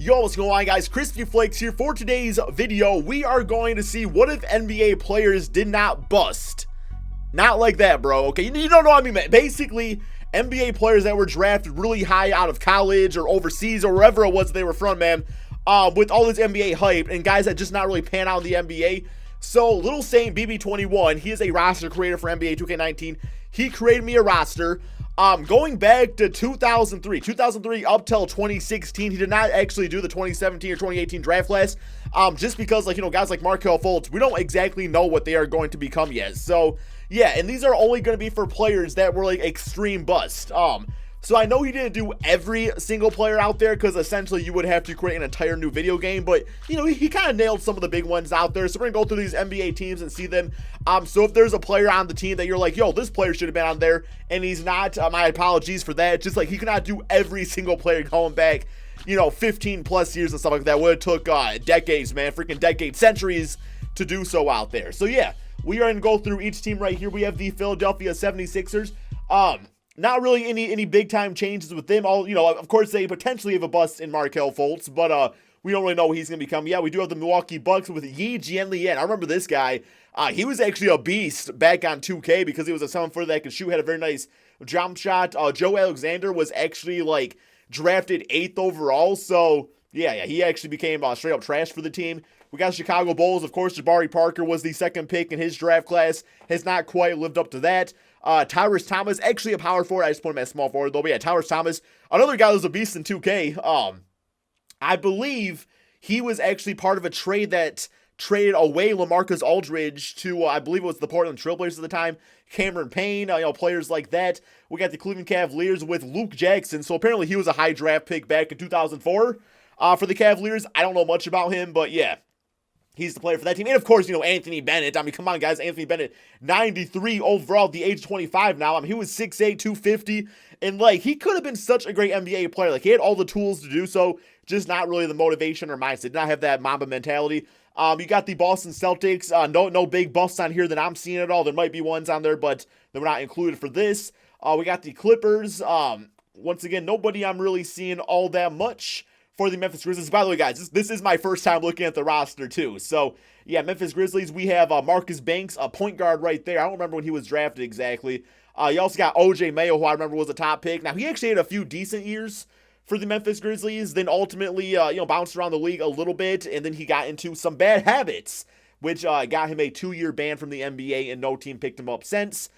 Yo, what's going on, guys? KrispyFlakes here. For today's video, we are going to see what if NBA players did not bust. Not like that, bro, okay? You don't know what I mean, man. Basically, NBA players that were drafted really high out of college or overseas or wherever it was they were from, man, with all this NBA hype and guys that just not really pan out in the NBA. So, Little Saint BB21, he is a roster creator for NBA 2K19. He created me a roster. Going back to 2003 up till 2016, he did not actually do the 2017 or 2018 draft class, just because, like, guys like Markelle Fultz, we don't exactly know what they are going to become yet. So, yeah, and these are only going to be for players that were, like, extreme bust. So I know he didn't do every single player out there, because essentially you would have to create an entire new video game, but, he kind of nailed some of the big ones out there. So we're going to go through these NBA teams and see them. So if there's a player on the team that you're like, yo, this player should have been on there, and he's not, my apologies for that. Just like, he cannot do every single player going back, 15 plus years and stuff like that. Would have took decades, man, freaking decades, centuries to do so out there. So yeah, we are going to go through each team right here. We have the Philadelphia 76ers. Not really any big time changes with them. Of course they potentially have a bust in Markelle Fultz, but we don't really know what he's going to become. Yeah, we do have the Milwaukee Bucks with Yi Jianlian. I remember this guy. He was actually a beast back on 2K because he was a 7-footer that could shoot, had a very nice jump shot. Joe Alexander was actually like drafted 8th overall. So yeah, he actually became straight up trash for the team. We got Chicago Bulls. Of course, Jabari Parker was the second pick in his draft class. Has not quite lived up to that. Tyrese Thomas, actually a power forward. I just put him as small forward though. But yeah, Tyrese Thomas, another guy who's a beast in 2K. I believe he was actually part of a trade that traded away LaMarcus Aldridge to, I believe it was the Portland Trailblazers at the time. Cameron Payne, players like that. We got the Cleveland Cavaliers with Luke Jackson. So apparently he was a high draft pick back in 2004 for the Cavaliers. I don't know much about him, but yeah. He's the player for that team. And, of course, Anthony Bennett. I mean, come on, guys. Anthony Bennett, 93 overall at the age of 25 now. I mean, he was 6'8", 250. And, like, he could have been such a great NBA player. Like, he had all the tools to do so, just not really the motivation or mindset. Did not have that Mamba mentality. You got the Boston Celtics. No big busts on here that I'm seeing at all. There might be ones on there, but they were not included for this. We got the Clippers. Once again, nobody I'm really seeing all that much for the Memphis Grizzlies. By the way, guys, this is my first time looking at the roster, too. So, yeah, Memphis Grizzlies, we have Marcus Banks, a point guard right there. I don't remember when he was drafted exactly. You also got OJ Mayo, who I remember was a top pick. Now, he actually had a few decent years for the Memphis Grizzlies, then ultimately, bounced around the league a little bit, and then he got into some bad habits, which got him a 2-year ban from the NBA, and no team picked him up since.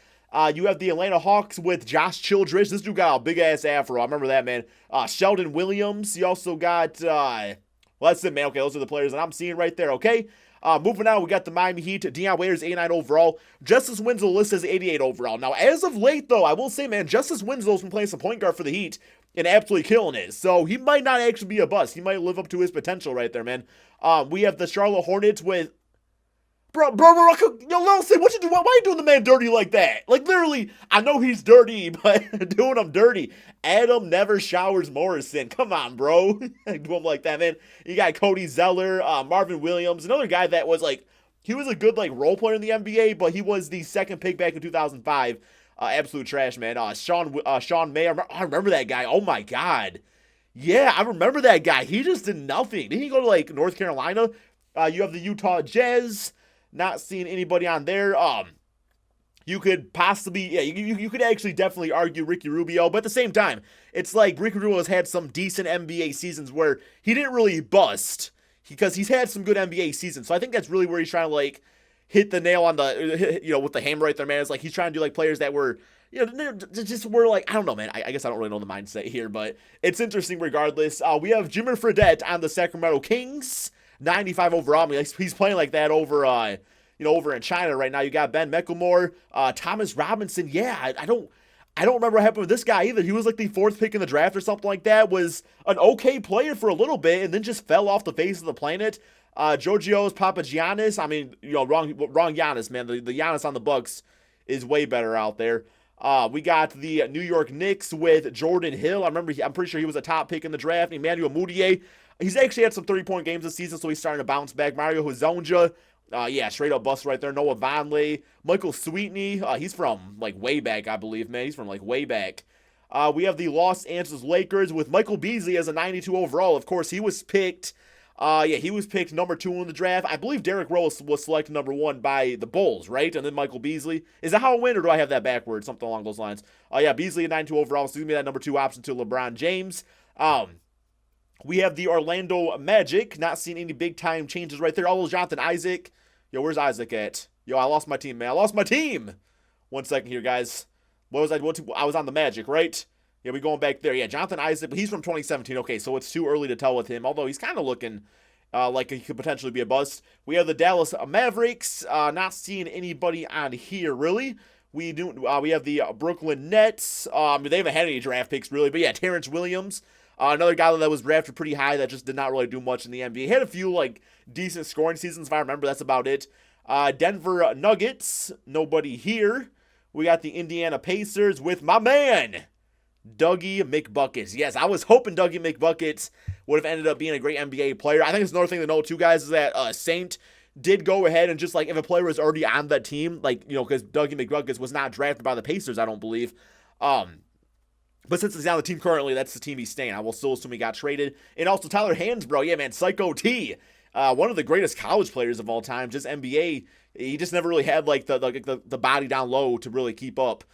You have the Atlanta Hawks with Josh Childress. This dude got a big-ass afro. I remember that, man. Sheldon Williams. You also got, that's it, man. Okay, those are the players that I'm seeing right there, okay? Moving on, we got the Miami Heat. Dion Waiters, 89 overall. Justice Winslow listed as 88 overall. Now, as of late, though, I will say, man, Justice Winslow's been playing some point guard for the Heat and absolutely killing it. So, he might not actually be a bust. He might live up to his potential right there, man. We have the Charlotte Hornets with... Bro, yo, Lil Sid, what you do? Why are you doing the man dirty like that? Like, literally, I know he's dirty, but doing him dirty. Adam Never Showers Morrison. Come on, bro. Do him like that, man. You got Cody Zeller, Marvin Williams, another guy that was, like, he was a good, like, role player in the NBA, but he was the second pick back in 2005. Absolute trash, man. Sean May, I remember that guy. Oh, my God. Yeah, I remember that guy. He just did nothing. Didn't he go to, like, North Carolina? You have the Utah Jazz. Not seeing anybody on there. You could possibly, yeah, you could actually definitely argue Ricky Rubio, but at the same time, it's like Ricky Rubio has had some decent NBA seasons where he didn't really bust because he's had some good NBA seasons. So I think that's really where he's trying to, like, hit the nail on the, with the hammer right there, man. It's like he's trying to do, like, players that were, just were like, I don't know, man. I guess I don't really know the mindset here, but it's interesting regardless. We have Jimmer Fredette on the Sacramento Kings. 95 overall. I mean, he's playing like that over, over in China right now. You got Ben McLemore, Thomas Robinson. Yeah, I don't remember what happened with this guy either. He was like the 4th pick in the draft or something like that. Was an okay player for a little bit and then just fell off the face of the planet. Georgios Papagiannis. I mean, wrong Giannis, man. The Giannis on the Bucks is way better out there. We got the New York Knicks with Jordan Hill. I'm pretty sure he was a top pick in the draft. Emmanuel Mudiay. He's actually had some 30-point games this season, so he's starting to bounce back. Mario Hezonja, yeah, straight up bust right there. Noah Vonleh. Michael Sweetney, he's from, like, way back, I believe, man. He's from, like, way back. We have the Los Angeles Lakers with Michael Beasley as a 92 overall. Of course, he was picked. He was picked number 2 in the draft. I believe Derrick Rose was selected number 1 by the Bulls, right? And then Michael Beasley. Is that how it went, or do I have that backwards? Something along those lines. Beasley at 92 overall. So give me that number 2 option to LeBron James. We have the Orlando Magic. Not seeing any big-time changes right there. Although Jonathan Isaac. Yo, where's Isaac at? Yo, I lost my team, man. I lost my team. 1 second here, guys. I was on the Magic, right? Yeah, we going back there. Yeah, Jonathan Isaac, but he's from 2017. Okay, so it's too early to tell with him, although he's kind of looking like he could potentially be a bust. We have the Dallas Mavericks. Not seeing anybody on here, really. We have the Brooklyn Nets. They haven't had any draft picks, really, but yeah, Terrence Williams. Another guy that was drafted pretty high that just did not really do much in the NBA. He had a few, decent scoring seasons, if I remember. That's about it. Denver Nuggets. Nobody here. We got the Indiana Pacers with my man, Dougie McBuckets. Yes, I was hoping Dougie McBuckets would have ended up being a great NBA player. I think it's another thing to note, too, guys, is that Saint did go ahead and just, if a player was already on that team, because Dougie McBuckets was not drafted by the Pacers, I don't believe. But since he's on the team currently, that's the team he's staying. I will still assume he got traded. And also Tyler Hansbrough. Yeah, man, Psycho T. One of the greatest college players of all time. Just NBA. He just never really had, the body down low to really keep up.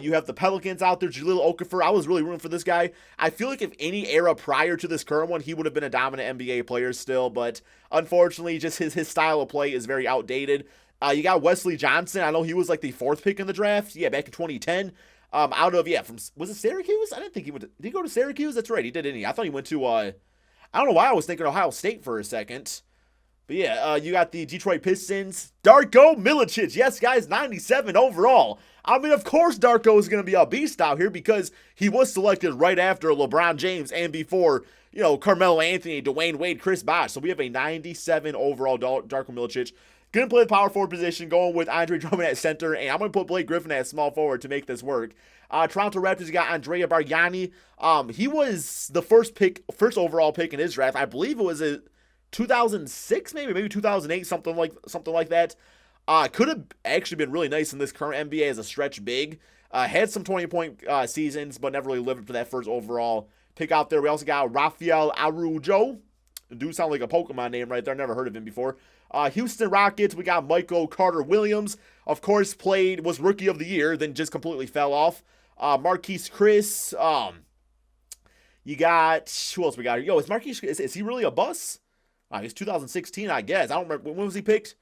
You have the Pelicans out there, Jahlil Okafor. I was really rooting for this guy. I feel like if any era prior to this current one, he would have been a dominant NBA player still, but unfortunately, just his style of play is very outdated. You got Wesley Johnson. I know he was the 4th pick in the draft. Yeah, back in 2010. Was it Syracuse? I didn't think did he go to Syracuse? That's right, he did, didn't he? I thought he went to, I don't know why I was thinking Ohio State for a second. But yeah, you got the Detroit Pistons. Darko Milicic. Yes, guys, 97 overall. I mean, of course Darko is going to be a beast out here because he was selected right after LeBron James and before, Carmelo Anthony, Dwayne Wade, Chris Bosh. So we have a 97 overall Darko Milicic. Going to play the power forward position, going with Andre Drummond at center, and I'm going to put Blake Griffin at small forward to make this work. Toronto Raptors, you got Andrea Bargnani. He was the first overall pick in his draft. I believe it was a 2006, maybe 2008, something like that. Could have actually been really nice in this current NBA as a stretch big. Had some 20-point seasons, but never really lived up to that first overall pick out there. We also got Rafael Araujo. Dude sound like a Pokemon name right there. Never heard of him before. Houston Rockets, we got Michael Carter-Williams. Of course, was Rookie of the Year, then just completely fell off. Marquise Chris. You got, who else we got here? Yo, is Marquise, is he really a bust? He's 2016, I guess. I don't remember. When was he picked?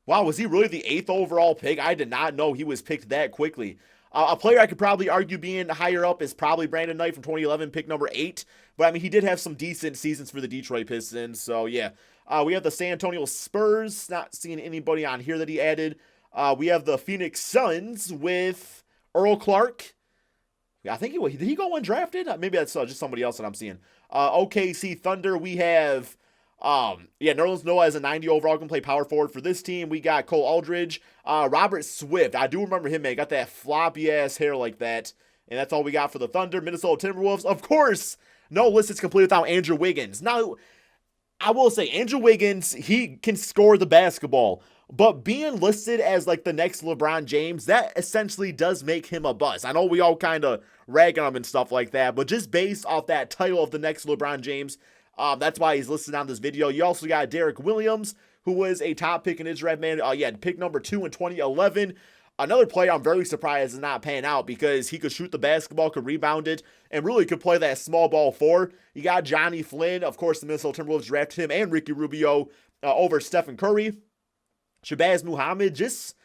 Wow, was he really the 8th overall pick? I did not know he was picked that quickly. A player I could probably argue being higher up is probably Brandon Knight from 2011, pick number 8. But, I mean, he did have some decent seasons for the Detroit Pistons. So, yeah. We have the San Antonio Spurs. Not seeing anybody on here that he added. We have the Phoenix Suns with Earl Clark. I think did he go undrafted? Maybe that's just somebody else that I'm seeing. OKC Thunder, we have... Nerlens Noah as a 90 overall can play power forward for this team. We got Cole Aldridge, Robert Swift. I do remember him, man. Got that floppy ass hair like that. And that's all we got for the Thunder. Minnesota Timberwolves, of course. No list is complete without Andrew Wiggins. Now, I will say, Andrew Wiggins, he can score the basketball. But being listed as the next LeBron James, that essentially does make him a bust. I know we all kind of rag on him and stuff like that. But just based off that title of the next LeBron James, that's why he's listed on this video. You also got Derek Williams, who was a top pick in his draft, man. Pick number 2 in 2011. Another player I'm very surprised is not panning out because he could shoot the basketball, could rebound it, and really could play that small ball 4. You got Johnny Flynn. Of course, the Minnesota Timberwolves drafted him and Ricky Rubio over Stephen Curry. Shabazz Muhammad, just...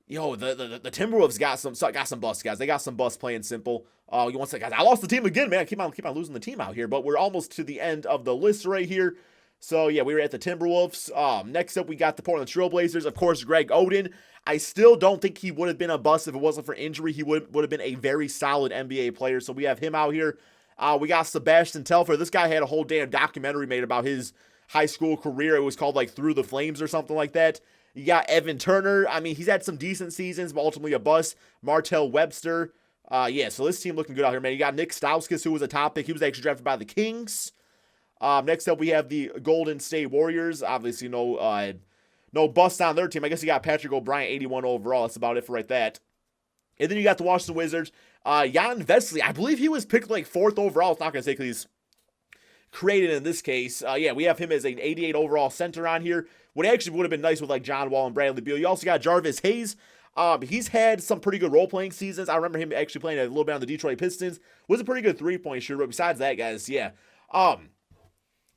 the Timberwolves got some busts, guys. They got some busts playing simple. You want to say, guys, I lost the team again, man. I keep on losing the team out here, but we're almost to the end of the list right here. So, yeah, we were at the Timberwolves. Next up, we got the Portland Trail Blazers. Of course, Greg Oden. I still don't think he would have been a bust if it wasn't for injury. He would have been a very solid NBA player. So we have him out here. We got Sebastian Telfair. This guy had a whole damn documentary made about his high school career. It was called, Through the Flames or something like that. You got Evan Turner. I mean, he's had some decent seasons, but ultimately a bust. Martell Webster. So this team looking good out here, man. You got Nick Stauskas, who was a top pick. He was actually drafted by the Kings. Next up, we have the Golden State Warriors. Obviously, no bust on their team. I guess you got Patrick O'Brien, 81 overall. That's about it for that. And then you got the Washington Wizards. Jan Vesely, I believe he was picked like 4th overall. It's not going to say because he's created in this case. Yeah, we have him as an 88 overall center on here. What actually would have been nice with like John Wall and Bradley Beal. You also got Jarvis Hayes. He's had some pretty good role-playing seasons. I remember him actually playing a little bit on the Detroit Pistons. Was a pretty good three-point shooter, but besides that, guys, yeah.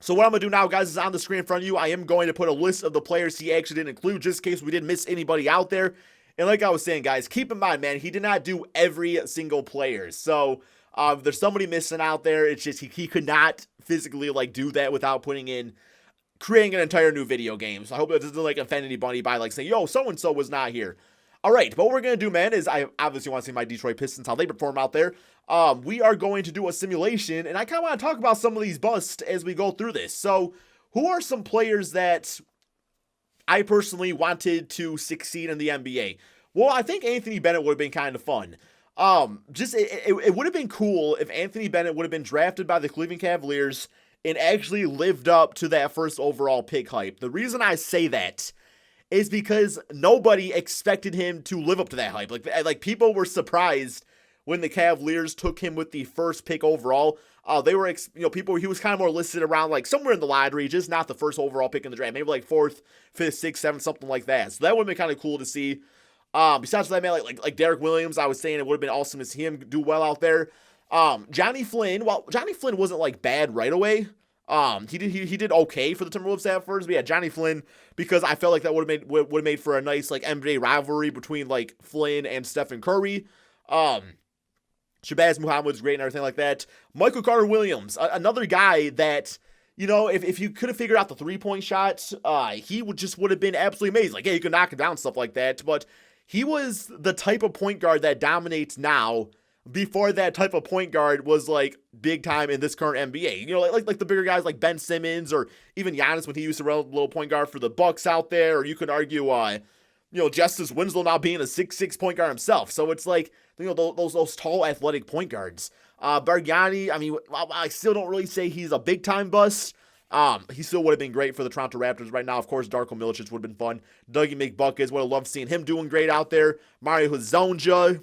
So what I'm going to do now, guys, is on the screen in front of you, I am going to put a list of the players he actually didn't include, just in case we didn't miss anybody out there. And like I was saying, guys, keep in mind, man, he did not do every single player. So there's somebody missing out there. It's just he could not physically, like, do that without creating an entire new video game. So I hope that doesn't, like, offend anybody by, like, saying, yo, so-and-so was not here. All right, but what we're going to do, man, is I obviously want to see my Detroit Pistons, how they perform out there. We are going to do a simulation, and I kind of want to talk about some of these busts as we go through this. So, who are some players that I personally wanted to succeed in the NBA? Well, I think Anthony Bennett would have been kind of fun. It would have been cool if Anthony Bennett would have been drafted by the Cleveland Cavaliers and actually lived up to that first overall pick hype. The reason I say that is because nobody expected him to live up to that hype. Like people were surprised when the Cavaliers took him with the first pick overall. They were, he was kind of more listed around like somewhere in the lottery, just not the first overall pick in the draft. Maybe like 4th, 5th, 6th, 7th, something like that. So that would have been kind of cool to see. Besides that, man, like Derek Williams, I was saying it would have been awesome to see him do well out there. Johnny Flynn, well, Johnny Flynn wasn't like bad right away. He did okay for the Timberwolves at first, but yeah, Johnny Flynn, because I felt like that would have made for a nice like NBA rivalry between like Flynn and Stephen Curry. Shabazz Muhammad's great and everything like that. Michael Carter Williams, another guy that, if you could have figured out the 3-point shots, he would have been absolutely amazing. Like, yeah, you could knock him down, stuff like that, but he was the type of point guard that dominates now. Before that type of point guard was like big time in this current NBA. Like the bigger guys like Ben Simmons or even Giannis when he used to run a little point guard for the Bucks out there. Or you could argue, Justice Winslow now being a 6'6" point guard himself. So it's like, those tall athletic point guards. Bargnani, I mean, I still don't really say he's a big time bust. He still would have been great for the Toronto Raptors right now. Of course, Darko Milicic would have been fun. Dougie McBuckets, would have loved seeing him doing great out there. Mario Hezonja,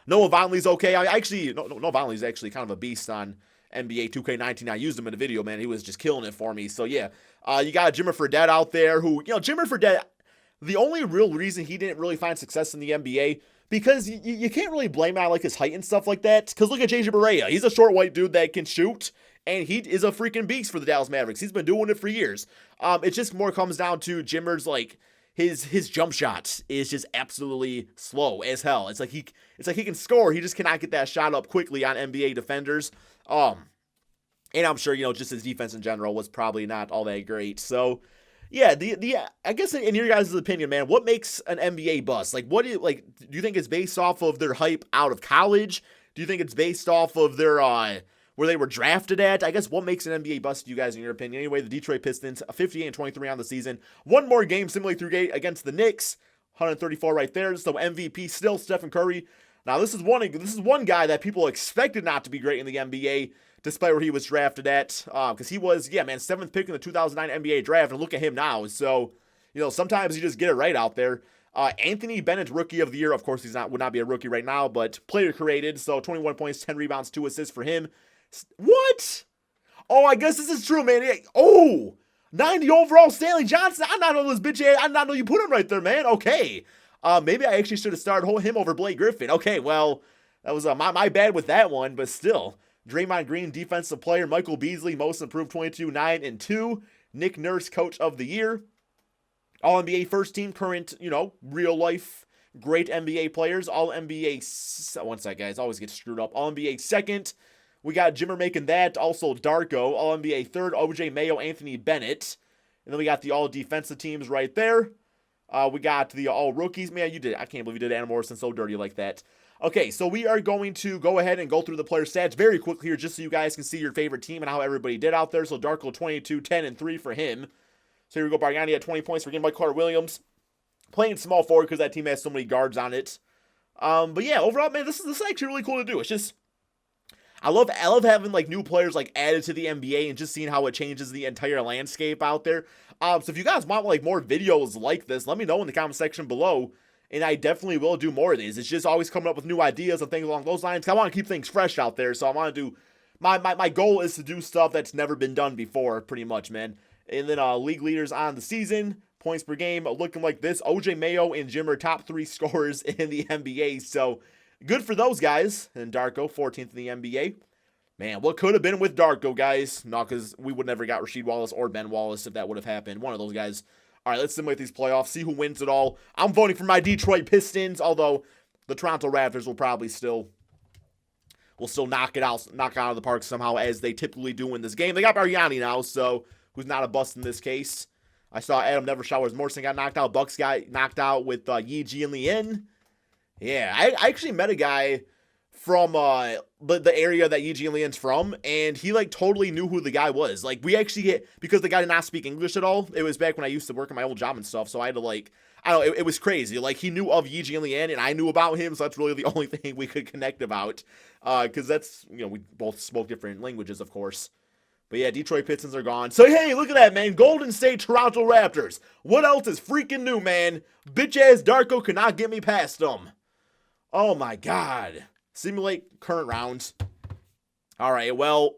Noah Vonleh's okay. Noah Vonleh's actually kind of a beast on NBA 2K19. I used him in a video, man. He was just killing it for me. So, yeah. You got Jimmer Fredette out there who, Jimmer Fredette, the only real reason he didn't really find success in the NBA, because you can't really blame him on, like, his height and stuff like that. Because look at JJ Barea. He's a short white dude that can shoot, and he is a freaking beast for the Dallas Mavericks. He's been doing it for years. It just more comes down to Jimmer's, like, his jump shot is just absolutely slow as hell. It's like he can score, he just cannot get that shot up quickly on NBA defenders. And I'm sure, just his defense in general was probably not all that great. So, yeah, I guess in your guys' opinion, man, what makes an NBA bust? Like, do you think it's based off of their hype out of college? Do you think it's based off of their where they were drafted at? I guess what makes an NBA bust to you guys in your opinion? Anyway, the Detroit Pistons, 58-23 on the season. One more game similarly through gate against the Knicks, 134 right there. So MVP still Stephen Curry. Now this is one guy that people expected not to be great in the NBA, despite where he was drafted at, because he was 7th pick in the 2009 NBA draft, and look at him now. So sometimes you just get it right out there. Anthony Bennett, Rookie of the Year. Of course, would not be a rookie right now, but player created. So 21 points, 10 rebounds, 2 assists for him. What? Oh, I guess this is true, man. 90 overall Stanley Johnson. I not know this bitch ass. I not know you put him right there, man. Okay. Maybe I actually should have started him over Blake Griffin. Okay, well, that was my bad with that one, but still. Draymond Green, Defensive Player. Michael Beasley, Most Improved 22, 9 and 2. Nick Nurse, Coach of the Year. All-NBA First Team, current, real life, great NBA players. All-NBA, one sec, guys, always get screwed up. All-NBA Second. We got Jimmer making that. Also, Darko, All-NBA Third. OJ Mayo, Anthony Bennett. And then we got the All-Defensive Teams right there. We got the All-Rookies. Man, I can't believe you did Adam Morrison so dirty like that. Okay, so we are going to go ahead and go through the player stats very quickly here just so you guys can see your favorite team and how everybody did out there. So Darko, 22, 10, and 3 for him. So here we go. Bargnani at 20 points for getting by Carter Williams. Playing small forward because that team has so many guards on it. But yeah, overall, man, this is actually really cool to do. It's just, I love having like new players like added to the NBA and just seeing how it changes the entire landscape out there. So if you guys want like more videos like this, let me know in the comment section below. and I definitely will do more of these. It's just always coming up with new ideas and things along those lines. I want to keep things fresh out there, so I want to do, my goal is to do stuff that's never been done before, pretty much, man. And then league leaders on the season, points per game, looking like this. OJ Mayo and Jim are top 3 scorers in the NBA, so good for those guys. And Darko, 14th in the NBA. Man, what could have been with Darko, guys? No, because we would never got Rasheed Wallace or Ben Wallace if that would have happened. One of those guys. All right, let's simulate these playoffs, see who wins it all. I'm voting for my Detroit Pistons, although the Toronto Raptors will probably still knock it out of the park somehow, as they typically do in this game. They got Mariani now, so who's not a bust in this case. I saw Adam Nevershowers Morrison got knocked out. Bucks got knocked out with Yi Jianlian. Yeah, I actually met a guy from the area that Yi Jianlian's from, and he like totally knew who the guy was. Like, we actually get, because the guy did not speak English at all. It was back when I used to work in my old job and stuff, so I had to like, I don't know, it was crazy. Like, he knew of Yi Jianlian, and I knew about him, so that's really the only thing we could connect about. Because that's, you know, we both spoke different languages, of course. But yeah, Detroit Pistons are gone. So hey, look at that, man. Golden State Toronto Raptors. What else is freaking new, man? Bitch-ass Darko could not get me past them. Oh my god. Simulate current rounds. All right, well,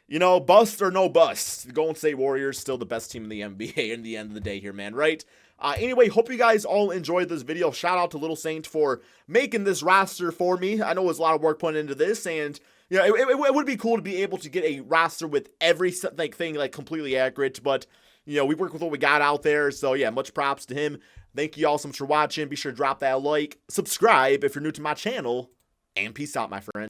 you know, bust or no bust. The Golden State Warriors still the best team in the NBA in the end of the day here, man, right? Anyway, hope you guys all enjoyed this video. Shout out to Little Saint for making this roster for me. I know it was a lot of work put into this, and you know, it would be cool to be able to get a roster with every thing like completely accurate, but you know, we work with what we got out there, so yeah, much props to him. Thank you all so much for watching. Be sure to drop that like, subscribe if you're new to my channel, and peace out, my friend.